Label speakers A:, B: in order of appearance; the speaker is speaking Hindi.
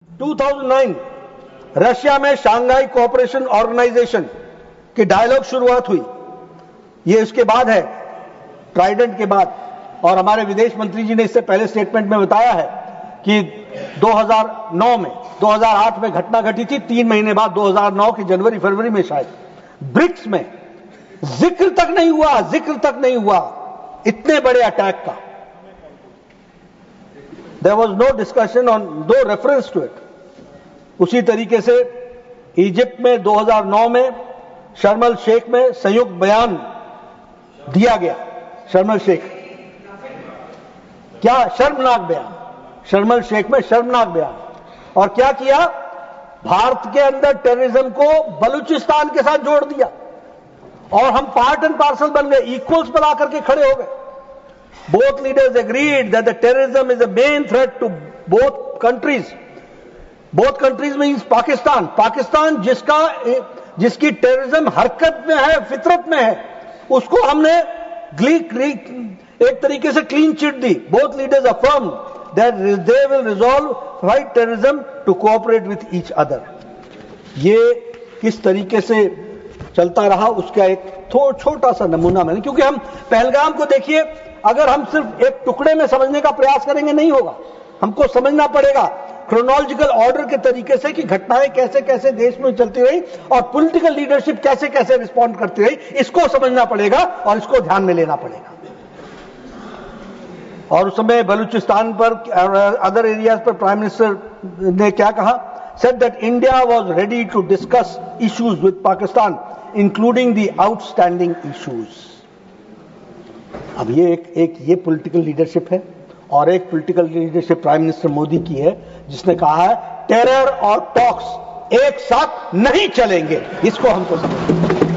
A: 2009 रशिया में शंघाई कोऑपरेशन ऑर्गेनाइजेशन की डायलॉग शुरुआत हुई। ये इसके बाद है, ट्राइडेंट के बाद। और हमारे विदेश मंत्री जी ने इससे पहले स्टेटमेंट में बताया है कि 2009 में 2008 में घटना घटी थी, 3 महीने बाद 2009 के जनवरी फरवरी में शायद ब्रिक्स में जिक्र तक नहीं हुआ इतने बड़े अटैक का। There was no discussion on, no reference to it. उसी तरीके से इजिप्ट में 2009 में शर्म अल शेख में संयुक्त बयान दिया गया। शर्म अल शेख, क्या शर्मनाक बयान, शर्म अल शेख में शर्मनाक बयान। और क्या किया, भारत के अंदर टेररिज्म को बलूचिस्तान के साथ जोड़ दिया और हम पार्ट एंड पार्सल बन गए, इक्वल्स पर आकर के खड़े हो गए। Both leaders agreed that the terrorism is a main threat to both countries. Both countries means Pakistan. Pakistan जिसकी टेररिज्म हरकत में है, फितरत में है, उसको हमने एक तरीके से clean chit the. Both leaders affirmed that they will resolve fight terrorism to cooperate with each other. ये किस तरीके से चलता रहा उसका एक छोटा सा नमूना मैंने, क्योंकि हम पहलगाम को देखिए, अगर हम सिर्फ एक टुकड़े में समझने का प्रयास करेंगे नहीं होगा, हमको समझना पड़ेगा क्रोनोलॉजिकल ऑर्डर के तरीके से कि घटनाएं कैसे कैसे देश में चलती रही और पॉलिटिकल लीडरशिप कैसे कैसे रिस्पॉन्ड करती रही, इसको समझना पड़ेगा और इसको ध्यान में लेना पड़ेगा। और उस समय बलूचिस्तान पर, अदर एरियाज पर प्राइम मिनिस्टर ने क्या कहा, said that India was ready to discuss issues with Pakistan including the outstanding issues. अब ये ये पॉलिटिकल लीडरशिप है और एक political leadership prime minister Modi की है, जिसने कहा है टेरर और टॉक्स एक साथ नहीं चलेंगे। इसको हमको समझना है।